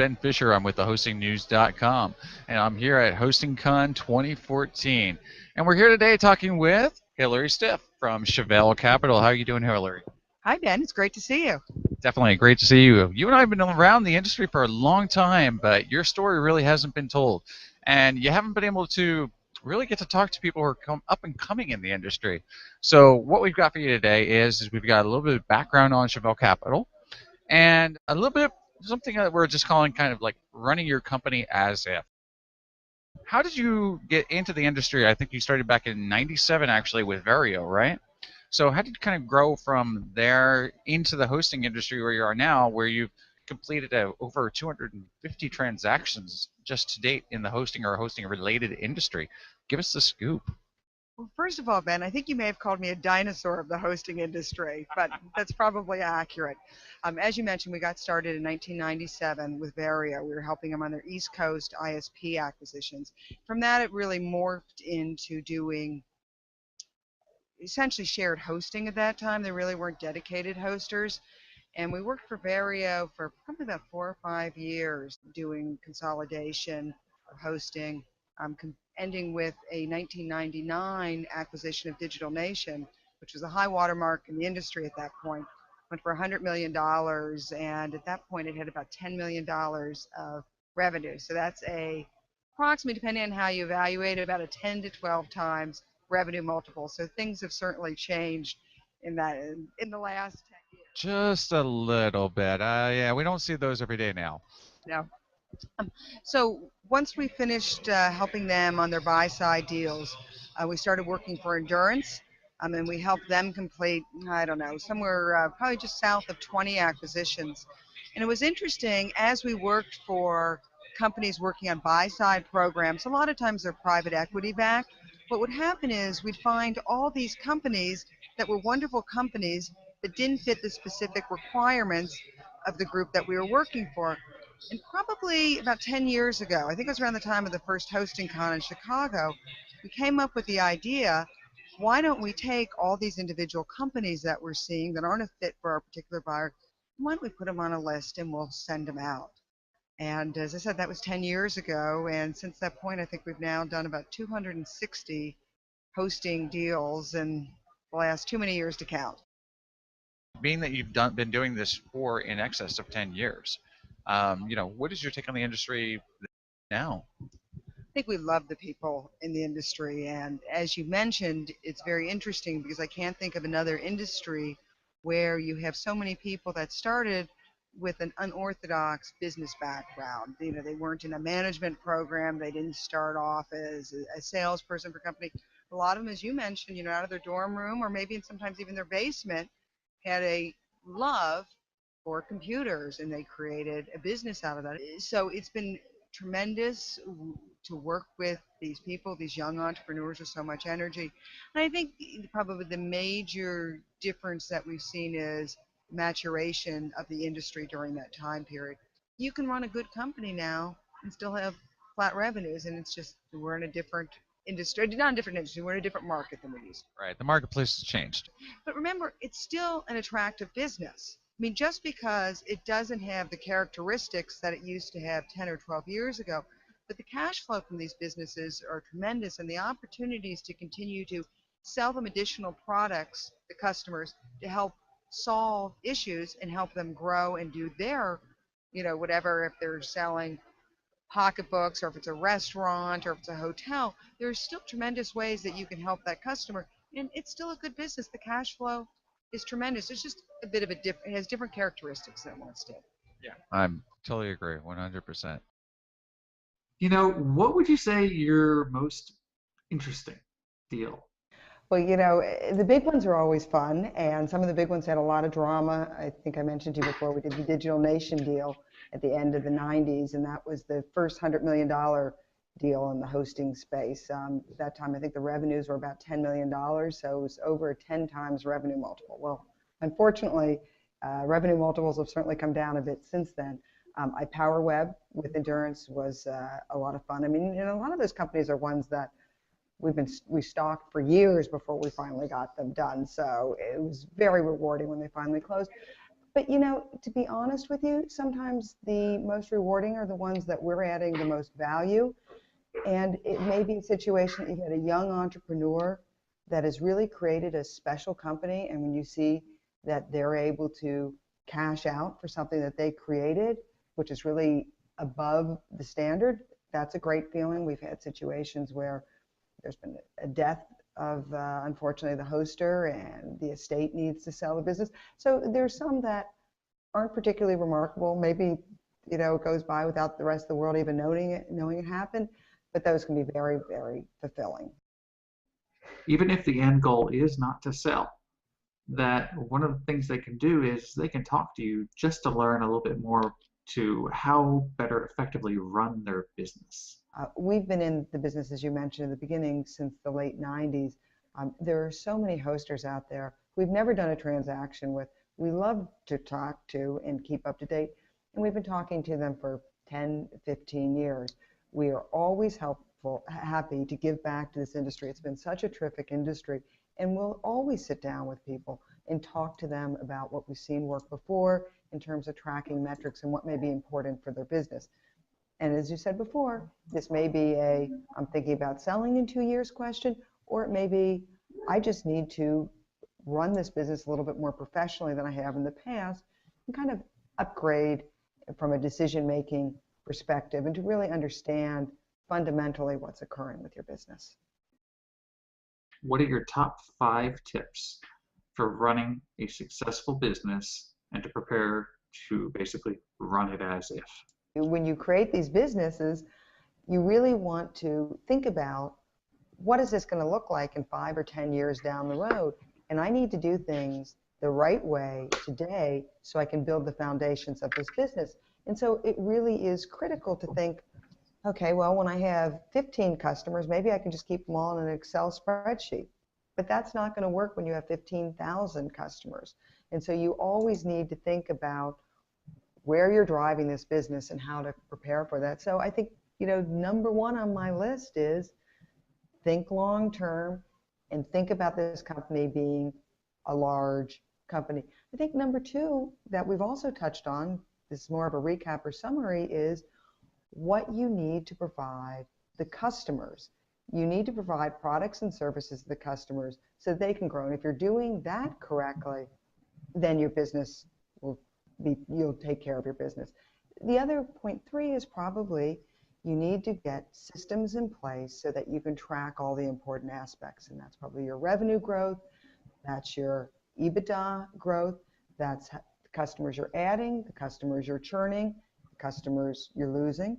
Ben Fisher. I'm with thehostingnews.com, and I'm here at HostingCon 2014. And we're here today talking with Hillary Stiff from Cheval Capital. How are you doing, Hillary? Hi, Ben. It's great to see you. Definitely great to see you. You and I have been around the industry for a long time, but your story really hasn't been told. And you haven't been able to really get to talk to people who are up and coming in the industry. So what we've got for you today is we've got a little bit of background on Cheval Capital and a little bit of something that we're just calling kind of like running your company as if. How did you get into the industry? I think you started back in '97 actually with Vario, right? So how did you kind of grow from there into the hosting industry where you are now, where you've completed over 250 transactions just to date in the hosting or hosting related industry? Give us the scoop. Well, first of all, Ben, I think you may have called me a dinosaur of the hosting industry, but that's probably accurate. As you mentioned, we got started in 1997 with Vario. We were helping them on their East Coast ISP acquisitions. From that, it really morphed into doing essentially shared hosting at that time. There really weren't dedicated hosters. And we worked for Vario for probably about 4 or 5 years doing consolidation of hosting, ending with a 1999 acquisition of Digital Nation, which was a high watermark in the industry at that point. Went for $100 million, and at that point it had about $10 million of revenue. So that's approximately, depending on how you evaluate it, about a 10 to 12 times revenue multiple. So things have certainly changed in the last 10 years. Just a little bit. Yeah, we don't see those every day now. No. So once we finished helping them on their buy-side deals, we started working for Endurance, and we helped them complete, I don't know, somewhere probably just south of 20 acquisitions. And it was interesting, as we worked for companies working on buy-side programs, a lot of times they're private equity backed. What would happen is we'd find all these companies that were wonderful companies that didn't fit the specific requirements of the group that we were working for. And probably about 10 years ago, I think it was around the time of the first hosting con in Chicago, we came up with the idea, why don't we take all these individual companies that we're seeing that aren't a fit for our particular buyer, why don't we put them on a list and we'll send them out? And as I said, that was 10 years ago. And since that point, I think we've now done about 260 hosting deals in the last too many years to count. Being that you've been doing this for in excess of 10 years, what is your take on the industry now? I think we love the people in the industry. And as you mentioned, it's very interesting because I can't think of another industry where you have so many people that started with an unorthodox business background. They weren't in a management program. They didn't start off as a salesperson for a company. A lot of them, as you mentioned, out of their dorm room or maybe sometimes even their basement, had a love for computers, and they created a business out of that. So it's been tremendous to work with these people, these young entrepreneurs with so much energy. And I think probably the major difference that we've seen is maturation of the industry during that time period. You can run a good company now and still have flat revenues, and it's just we're in a different industry, not a different industry, we're in a different market than we used to. Right, the marketplace has changed. But remember, it's still an attractive business. I mean, just because it doesn't have the characteristics that it used to have 10 or 12 years ago, but the cash flow from these businesses are tremendous, and the opportunities to continue to sell them additional products to customers to help solve issues and help them grow and do their, whatever, if they're selling pocketbooks or if it's a restaurant or if it's a hotel, there's still tremendous ways that you can help that customer, and it's still a good business. The cash flow is tremendous. It's just a bit of it has different characteristics than it once did. Yeah, I'm totally agree, 100%. What would you say your most interesting deal? Well, the big ones are always fun, and some of the big ones had a lot of drama. I think I mentioned to you before, we did the Digital Nation deal at the end of the 90s, and that was the first $100 million deal in the hosting space. At that time, I think the revenues were about $10 million, so it was over a 10 times revenue multiple. Well, unfortunately, revenue multiples have certainly come down a bit since then. iPowerWeb with Endurance was a lot of fun. I mean, a lot of those companies are ones that we stalked for years before we finally got them done. So it was very rewarding when they finally closed. But to be honest with you, sometimes the most rewarding are the ones that we're adding the most value. And it may be a situation that you had a young entrepreneur that has really created a special company, and when you see that they're able to cash out for something that they created, which is really above the standard, that's a great feeling. We've had situations where there's been a death of, unfortunately, the hoster, and the estate needs to sell the business. So there's some that aren't particularly remarkable. Maybe it goes by without the rest of the world even knowing it happened, but those can be very, very fulfilling. Even if the end goal is not to sell, that one of the things they can do is they can talk to you just to learn a little bit more to how better effectively run their business. We've been in the business, as you mentioned in the beginning, since the late 90s. There are so many hosters out there we've never done a transaction with. We love to talk to and keep up to date, and we've been talking to them for 10, 15 years. We are always happy to give back to this industry. It's been such a terrific industry, and we'll always sit down with people and talk to them about what we've seen work before in terms of tracking metrics and what may be important for their business. And as you said before, this may be I'm thinking about selling in 2 years question, or it may be I just need to run this business a little bit more professionally than I have in the past, and kind of upgrade from a decision-making perspective and to really understand fundamentally what's occurring with your business. What are your top 5 tips for running a successful business and to prepare to basically run it as if? When you create these businesses, you really want to think about what is this going to look like in 5 or 10 years down the road? And I need to do things the right way today so I can build the foundations of this business. And so it really is critical to think, okay, well, when I have 15 customers, maybe I can just keep them all in an Excel spreadsheet. But that's not going to work when you have 15,000 customers. And so you always need to think about where you're driving this business and how to prepare for that. So I think, number one on my list is think long term and think about this company being a large company. I think number 2 that we've also touched on, this is more of a recap or summary, is what you need to provide the customers. You need to provide products and services to the customers so they can grow. And if you're doing that correctly, then your business you'll take care of your business. The other point 3 is probably you need to get systems in place so that you can track all the important aspects. And that's probably your revenue growth, that's your EBITDA growth, that's the customers you're adding, the customers you're churning, the customers you're losing.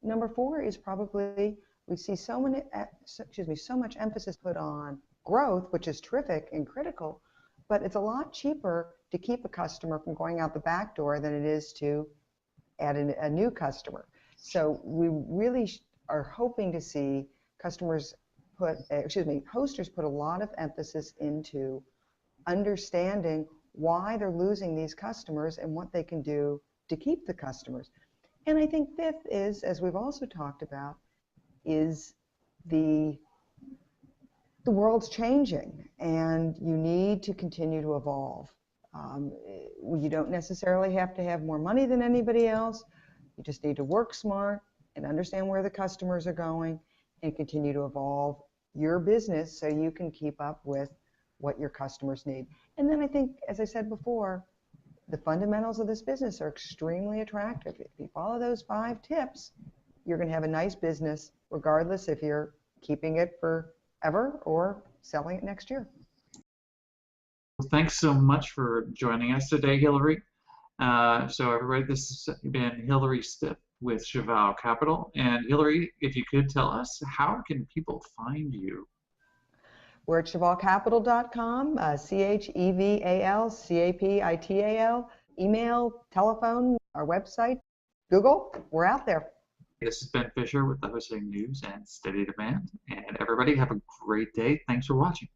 Number 4 is probably we see so much emphasis put on growth, which is terrific and critical, but it's a lot cheaper to keep a customer from going out the back door than it is to add a new customer. So we really are hoping to see hosters put a lot of emphasis into understanding why they're losing these customers and what they can do to keep the customers. And I think 5th is, as we've also talked about, is the world's changing and you need to continue to evolve. You don't necessarily have to have more money than anybody else. You just need to work smart and understand where the customers are going and continue to evolve your business so you can keep up with what your customers need. And then I think, as I said before, the fundamentals of this business are extremely attractive. If you follow those 5 tips, you're going to have a nice business regardless if you're keeping it forever or selling it next year. Well, thanks so much for joining us today, Hillary. So everybody, this has been Hillary Stipp with Cheval Capital. And Hillary, if you could tell us, how can people find you? We're at chevalcapital.com, ChevalCapital, email, telephone, our website, Google, we're out there. This is Ben Fisher with the Hosting News and Steady Demand. And everybody have a great day. Thanks for watching.